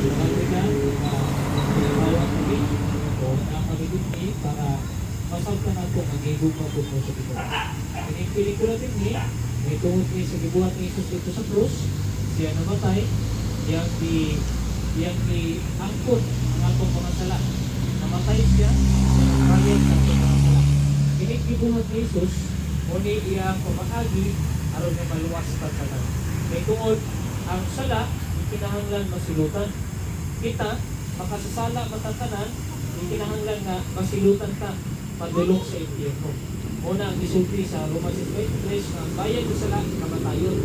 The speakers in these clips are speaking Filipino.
Marami ka, pinagawa kami, o nakakabigit ni, para masabta na ito, mag-igugma po mo sa kita. Yung pelikula din ni, may tungod ni sa gibuhat ni Jesus dito sa krus, siya namatay, yang angkon ang atong mga sala. Namatay siya, nakabayad ang atong mga sala. Gibuhat ni Jesus, muni iya pamahagi, aron may maluwas pa sa tanan. May tungod, ang sala, ikinahanglan masilutan. Kita, makasasala matatanan, ikinahanglan nga masilutan ka, padulong sa impyerno. Una ang isulti sa Romans 6:23 na ang bayad ng sala, kamatayon.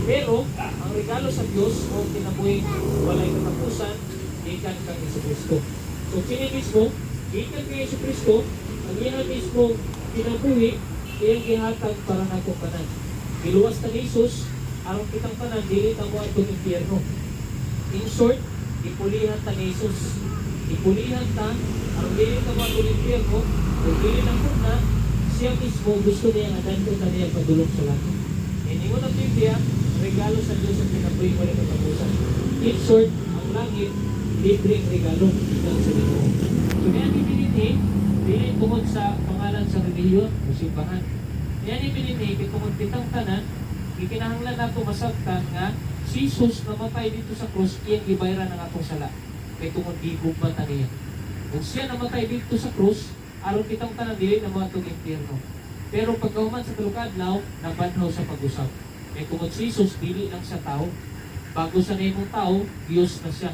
Pero, ang regalo sa Diyos o kinabuhi, walay katapusan, ikan kang Jesucristo. So, kini mismo, ikan kang Jesucristo, ang iyan mismo kinabuhi, iyang gihatag para na itong kanan. Giluwas na ni Jesus, arong kitang kanan, dili na mo itong impyerno. In short, ipulihan ta ni Jesus. Ipulihan ta, arong dili na mo itong impyerno, kung dili na po na, siya mismo gusto niya nga dahil ito niya padulong sa lahat. Iningon ang Biblia, regalo sa Diyos ang pinabuhi mo rin katapusan. In short, ang langit, libreng regalo ng sa Diyos. So, kaya pinili dili tungod sa pangalan sa relihiyon o simbahan. Kaya pinili, tungod kitang tanan, ikinahanglan nato masabtan nga si Jesus namatay dito sa krus, iyang ibayran ng atong sala. Kaya tungod gigugmata niya. Kung siya namatay dito sa krus, aron kitang tanan dili na mga itong impyerno. Pero pagkahuman sa kalukadlaw, nabanhaw sa pag-usap. May tungod si Jesus, dili lang sa tao. Bago sa nimong tao, Diyos na siya.